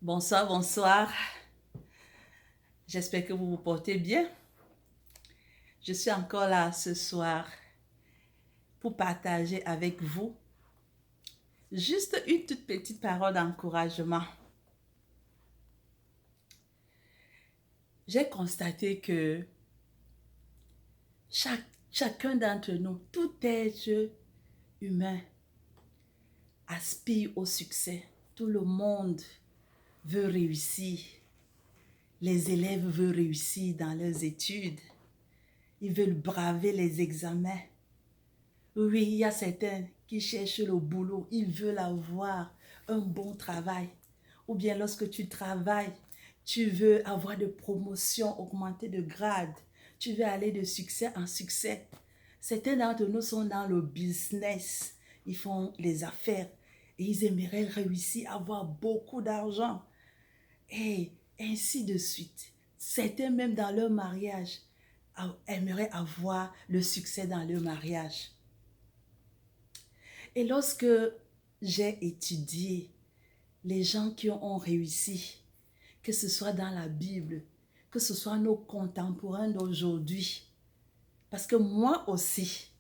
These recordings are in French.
Bonsoir, bonsoir. J'espère que vous vous portez bien. Je suis encore là ce soir pour partager avec vous juste une toute petite parole d'encouragement. J'ai constaté que chacun d'entre nous, tout être humain, aspire au succès. Tout le monde veut réussir. Les élèves veulent réussir dans leurs études. Ils veulent braver les examens. Oui, il y a certains qui cherchent le boulot, ils veulent avoir un bon travail. Ou bien lorsque tu travailles, tu veux avoir de promotions, augmenter de grade. Tu veux aller de succès en succès. Certains d'entre nous sont dans le business. Ils font les affaires et ils aimeraient réussir à avoir beaucoup d'argent. Et ainsi de suite. Certains même dans leur mariage aimeraient avoir le succès dans leur mariage. Et lorsque j'ai étudié les gens qui ont réussi, que ce soit dans la Bible, que ce soit nos contemporains d'aujourd'hui, parce que moi aussi,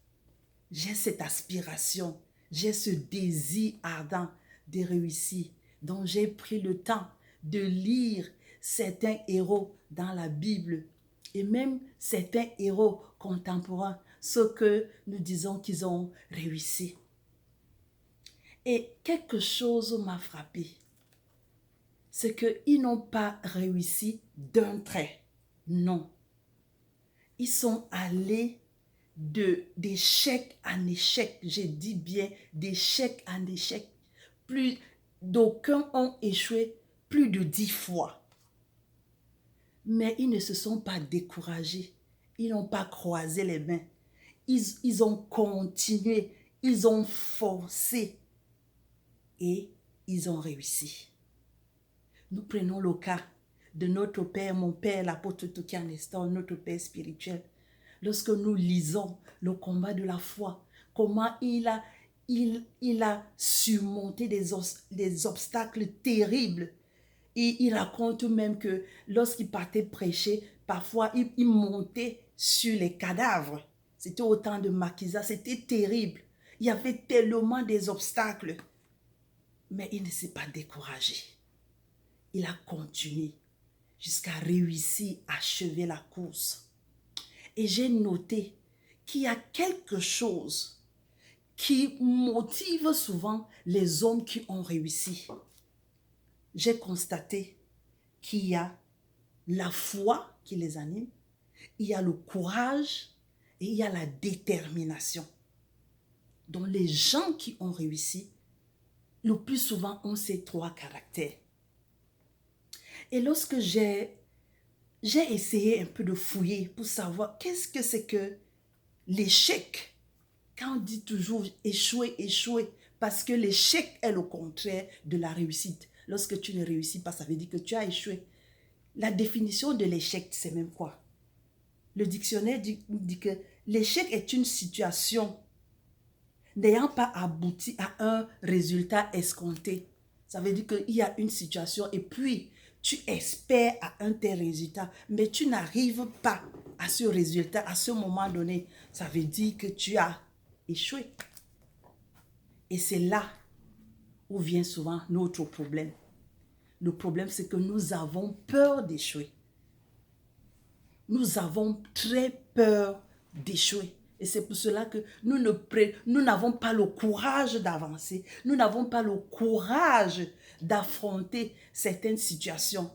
j'ai cette aspiration, j'ai ce désir ardent de réussir. Donc j'ai pris le temps de lire certains héros dans la Bible et même certains héros contemporains, ceux que nous disons qu'ils ont réussi. Et quelque chose m'a frappé, c'est qu'ils n'ont pas réussi d'un trait. Non. Ils sont allés d'échec en échec. J'ai dit bien d'échec en échec. Plus d'aucuns ont échoué plus de 10 fois. Mais ils ne se sont pas découragés. Ils n'ont pas croisé les mains. Ils ont continué. Ils ont forcé. Et ils ont réussi. Nous prenons le cas de notre Père, mon Père, l'apôtre Toki Nestor, notre Père spirituel. Lorsque nous lisons le combat de la foi, comment il a surmonté des obstacles terribles. Et il raconte même que lorsqu'il partait prêcher, parfois il montait sur les cadavres. C'était au temps de Makisa, c'était terrible. Il y avait tellement des obstacles. Mais il ne s'est pas découragé. Il a continué jusqu'à réussir à achever la course. Et j'ai noté qu'il y a quelque chose qui motive souvent les hommes qui ont réussi. J'ai constaté qu'il y a la foi qui les anime, il y a le courage et il y a la détermination. Donc les gens qui ont réussi, le plus souvent ont ces trois caractères. Et lorsque j'ai essayé un peu de fouiller pour savoir qu'est-ce que c'est que l'échec. Quand on dit toujours échouer, échouer, parce que l'échec est le contraire de la réussite. Lorsque tu ne réussis pas, ça veut dire que tu as échoué. La définition de l'échec, c'est même quoi? Le dictionnaire dit que l'échec est une situation n'ayant pas abouti à un résultat escompté. Ça veut dire qu'il y a une situation et puis tu espères à un tel résultat, mais tu n'arrives pas à ce résultat à ce moment donné. Ça veut dire que tu as échoué. Et c'est là où vient souvent notre problème. Le problème, c'est que nous avons peur d'échouer. Nous avons très peur d'échouer. Et c'est pour cela que nous n'avons pas le courage d'avancer. Nous n'avons pas le courage d'affronter certaines situations.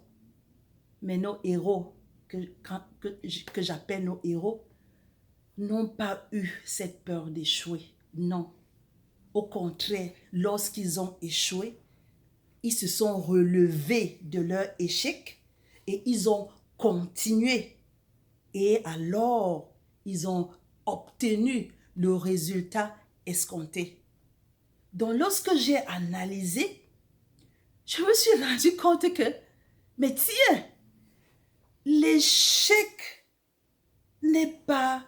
Mais nos héros, que j'appelle nos héros, n'ont pas eu cette peur d'échouer. Non. Au contraire, lorsqu'ils ont échoué, ils se sont relevés de leur échec et ils ont continué. Et alors, ils ont obtenu le résultat escompté. Donc, lorsque j'ai analysé, je me suis rendu compte que, mais tiens, l'échec n'est pas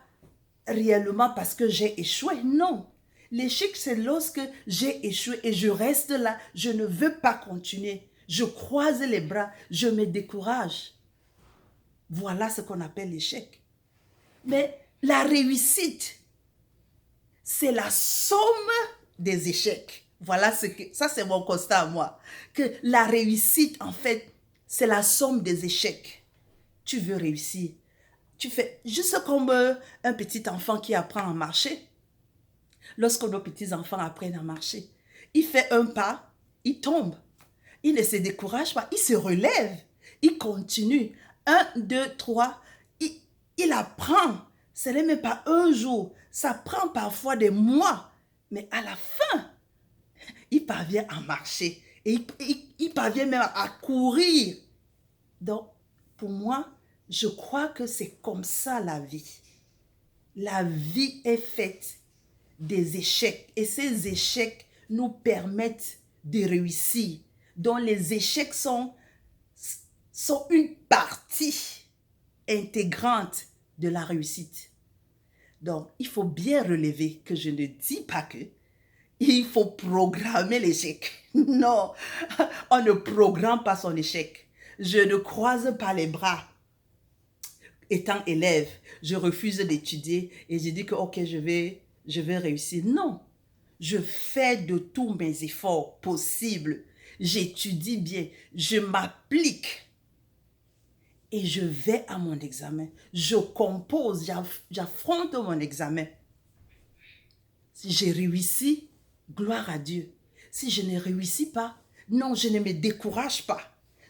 réellement parce que j'ai échoué, non. L'échec, c'est lorsque j'ai échoué et je reste là, je ne veux pas continuer. Je croise les bras, je me décourage. Voilà ce qu'on appelle l'échec. Mais la réussite, c'est la somme des échecs. Voilà ça c'est mon constat à moi. Que la réussite, en fait, c'est la somme des échecs. Tu veux réussir. Tu fais juste comme un petit enfant qui apprend à marcher. Lorsque nos petits-enfants apprennent à marcher, il fait un pas, il tombe. Il ne se décourage pas, il se relève. Il continue. 1, 2, 3. Il apprend. Ce n'est même pas un jour. Ça prend parfois des mois. Mais à la fin, il parvient à marcher. Et il parvient même à courir. Donc, pour moi, je crois que c'est comme ça la vie. La vie est faite des échecs. Et ces échecs nous permettent de réussir. Donc, les échecs sont une partie intégrante de la réussite. Donc, il faut bien relever que je ne dis pas que il faut programmer l'échec. Non, on ne programme pas son échec. Je ne croise pas les bras. Étant élève, je refuse d'étudier et je dis que ok, je vais réussir. Non, je fais de tous mes efforts possibles. J'étudie bien, je m'applique et je vais à mon examen. Je compose, j'affronte mon examen. Si j'ai réussi, gloire à Dieu. Si je ne réussis pas, non, je ne me décourage pas.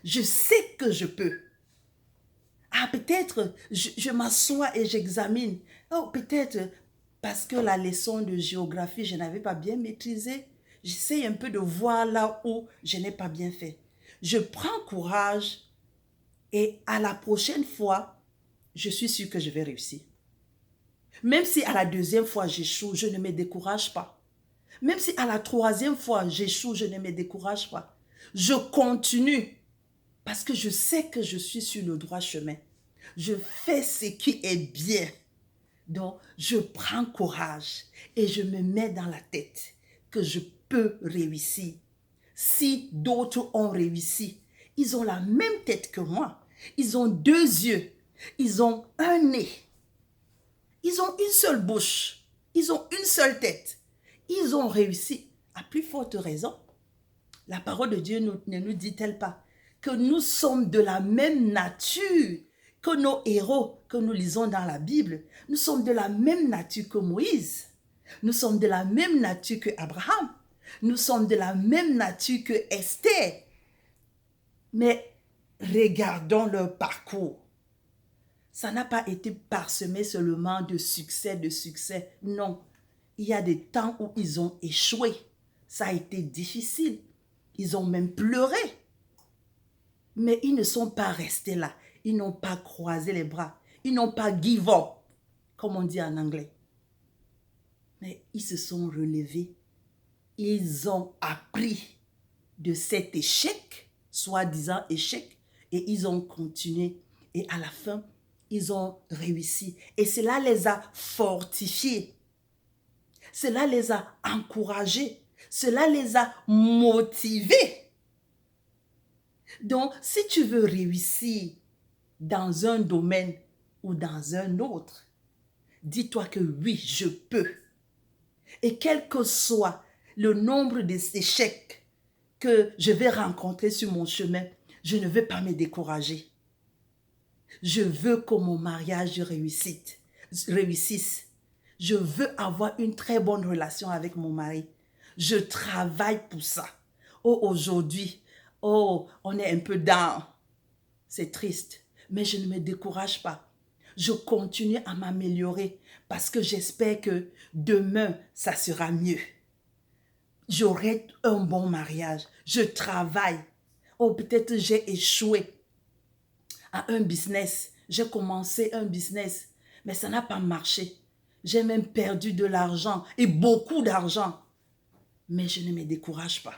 Je sais que je peux. Ah, peut-être, je m'assois et j'examine. Oh, peut-être, parce que la leçon de géographie, je n'avais pas bien maîtrisé. J'essaie un peu de voir là où je n'ai pas bien fait. Je prends courage et à la prochaine fois, je suis sûre que je vais réussir. Même si à la deuxième fois j'échoue, je ne me décourage pas. Même si à la troisième fois j'échoue, je ne me décourage pas. Je continue parce que je sais que je suis sur le droit chemin. Je fais ce qui est bien. Donc, je prends courage et je me mets dans la tête que je peux réussir. Si d'autres ont réussi, ils ont la même tête que moi. Ils ont 2 yeux. Ils ont un nez. Ils ont une seule bouche. Ils ont une seule tête. Ils ont réussi. À plus forte raison, la parole de Dieu ne nous dit-elle pas que nous sommes de la même nature que nos héros que nous lisons dans la Bible? Nous sommes de la même nature que Moïse. Nous sommes de la même nature que Abraham. Nous sommes de la même nature que Esther. Mais regardons leur parcours. Ça n'a pas été parsemé seulement de succès, de succès. Non, il y a des temps où ils ont échoué. Ça a été difficile. Ils ont même pleuré. Mais ils ne sont pas restés là. Ils n'ont pas croisé les bras. Ils n'ont pas give up, comme on dit en anglais. Mais ils se sont relevés. Ils ont appris de cet échec, soi-disant échec, et ils ont continué. Et à la fin, ils ont réussi. Et cela les a fortifiés. Cela les a encouragés. Cela les a motivés. Donc, si tu veux réussir dans un domaine ou dans un autre, dis-toi que oui, je peux. Et quel que soit le nombre d'échecs que je vais rencontrer sur mon chemin, je ne veux pas me décourager. Je veux que mon mariage réussisse. Je veux avoir une très bonne relation avec mon mari. Je travaille pour ça. Oh, aujourd'hui, oh, on est un peu down. C'est triste, mais je ne me décourage pas. Je continue à m'améliorer parce que j'espère que demain, ça sera mieux. J'aurai un bon mariage. Je travaille. Oh, peut-être j'ai échoué à un business. J'ai commencé un business, mais ça n'a pas marché. J'ai même perdu de l'argent et beaucoup d'argent. Mais je ne me décourage pas.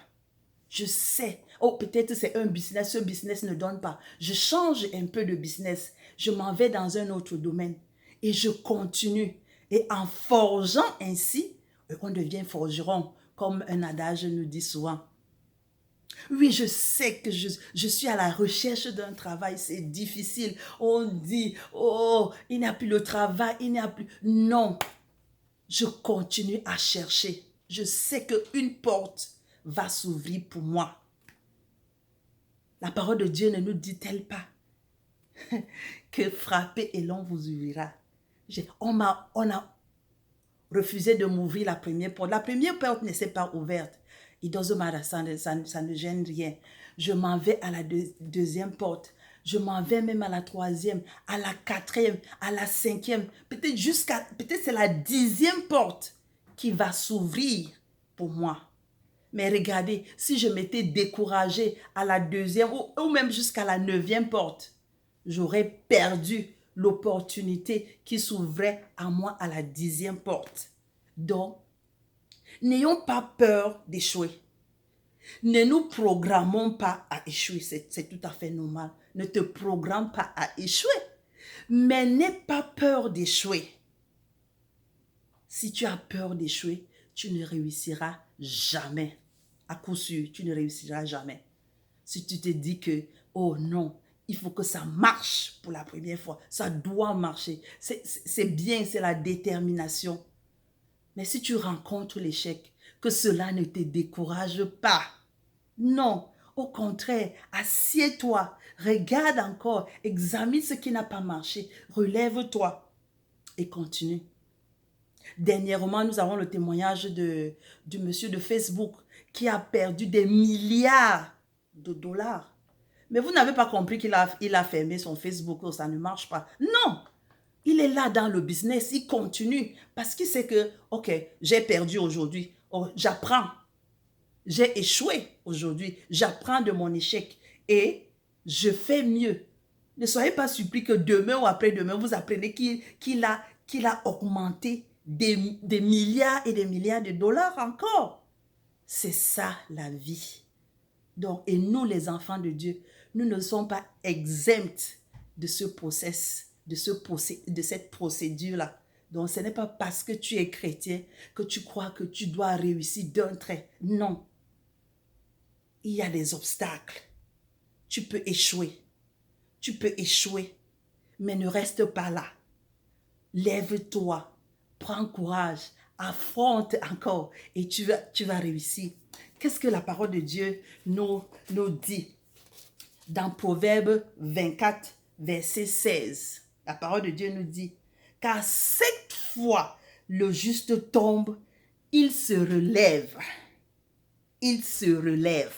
Je sais, oh peut-être c'est un business, ce business ne donne pas. Je change un peu de business. Je m'en vais dans un autre domaine et je continue. Et en forgeant ainsi, on devient forgeron, comme un adage nous dit souvent. Oui, je sais que je suis à la recherche d'un travail, c'est difficile. On dit, oh, il n'y a plus le travail, il n'y a plus... Non, je continue à chercher. Je sais qu'une porte va s'ouvrir pour moi. La parole de Dieu ne nous dit-elle pas que frappez et l'on vous ouvrira. On a refusé de m'ouvrir la première porte. La première porte ne s'est pas ouverte. It doesn't matter, ça ne gêne rien. Je m'en vais à la deuxième porte. Je m'en vais même à la troisième, à la quatrième, à la cinquième. Peut-être c'est la 10e porte qui va s'ouvrir pour moi. Mais regardez, si je m'étais découragée à la deuxième ou même jusqu'à la 9e porte, j'aurais perdu l'opportunité qui s'ouvrait à moi à la 10e porte. Donc, n'ayons pas peur d'échouer. Ne nous programmons pas à échouer, c'est tout à fait normal. Ne te programme pas à échouer, mais n'aie pas peur d'échouer. Si tu as peur d'échouer, tu ne réussiras jamais. À coup sûr, tu ne réussiras jamais. Si tu te dis que, oh non, il faut que ça marche pour la première fois, ça doit marcher. C'est bien, c'est la détermination. Mais si tu rencontres l'échec, que cela ne te décourage pas. Non, au contraire, assieds-toi, regarde encore, examine ce qui n'a pas marché, relève-toi et continue. Dernièrement, nous avons le témoignage du monsieur de Facebook qui a perdu des milliards de dollars. Mais vous n'avez pas compris qu'il a fermé son Facebook, oh, ça ne marche pas. Non, il est là dans le business, il continue parce qu'il sait que, ok, j'ai perdu aujourd'hui, oh, j'apprends. J'ai échoué aujourd'hui, j'apprends de mon échec et je fais mieux. Ne soyez pas surpris que demain ou après-demain, vous apprenez qu'il a augmenté des milliards et des milliards de dollars encore. C'est ça la vie. Donc, et nous, les enfants de Dieu, nous ne sommes pas exempts de ce process, de cette procédure-là. Donc, ce n'est pas parce que tu es chrétien que tu crois que tu dois réussir d'un trait. Non. Il y a des obstacles. Tu peux échouer. Tu peux échouer. Mais ne reste pas là. Lève-toi. Prends courage. Affronte encore. Et tu vas réussir. Qu'est-ce que la parole de Dieu nous dit? Dans Proverbe 24, verset 16. La parole de Dieu nous dit, car 7 fois le juste tombe, il se relève. Il se relève.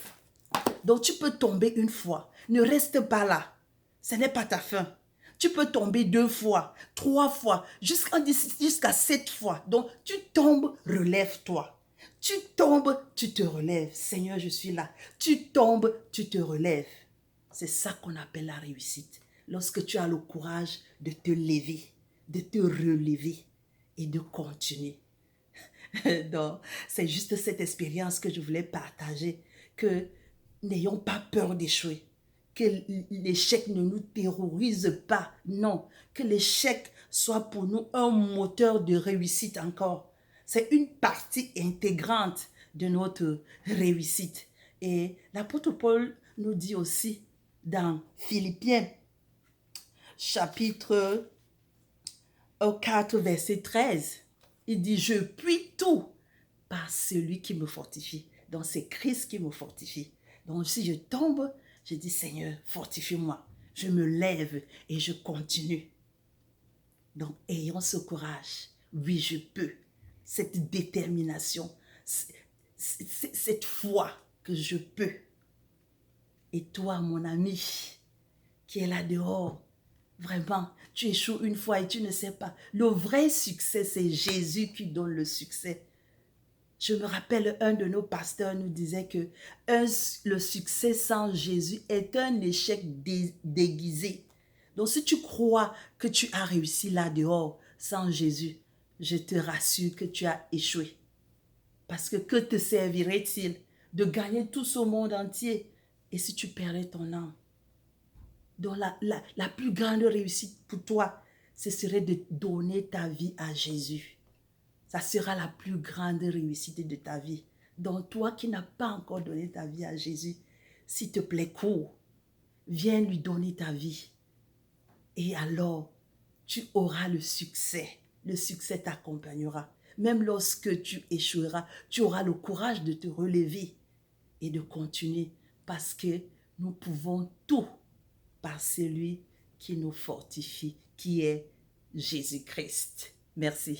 Donc tu peux tomber une fois. Ne reste pas là. Ce n'est pas ta fin. Tu peux tomber 2 fois, 3 fois, jusqu'à 7 fois. Donc tu tombes, relève-toi. Tu tombes, tu te relèves. Seigneur, je suis là. Tu tombes, tu te relèves. C'est ça qu'on appelle la réussite. Lorsque tu as le courage de te lever, de te relever et de continuer. Donc, c'est juste cette expérience que je voulais partager, que n'ayons pas peur d'échouer, que l'échec ne nous terrorise pas, non, que l'échec soit pour nous un moteur de réussite encore. C'est une partie intégrante de notre réussite. Et l'apôtre Paul nous dit aussi dans Philippiens, chapitre 4, verset 13, il dit, je puis tout par celui qui me fortifie. Donc, c'est Christ qui me fortifie. Donc, si je tombe, je dis, Seigneur, fortifie-moi. Je me lève et je continue. Donc, ayons ce courage. Oui, je peux. Cette détermination, cette foi que je peux. Et toi, mon ami, qui est là dehors, vraiment, tu échoues une fois et tu ne sais pas. Le vrai succès, c'est Jésus qui donne le succès. Je me rappelle, un de nos pasteurs nous disait que le succès sans Jésus est un échec déguisé. Donc, si tu crois que tu as réussi là dehors sans Jésus, je te rassure que tu as échoué. Parce que te servirait-il de gagner tout ce monde entier et si tu perdais ton âme? Donc, la plus grande réussite pour toi, ce serait de donner ta vie à Jésus. Ça sera la plus grande réussite de ta vie. Donc, toi qui n'as pas encore donné ta vie à Jésus, s'il te plaît, cours. Viens lui donner ta vie. Et alors, tu auras le succès. Le succès t'accompagnera. Même lorsque tu échoueras, tu auras le courage de te relever et de continuer parce que nous pouvons tout par celui qui nous fortifie, qui est Jésus-Christ. Merci.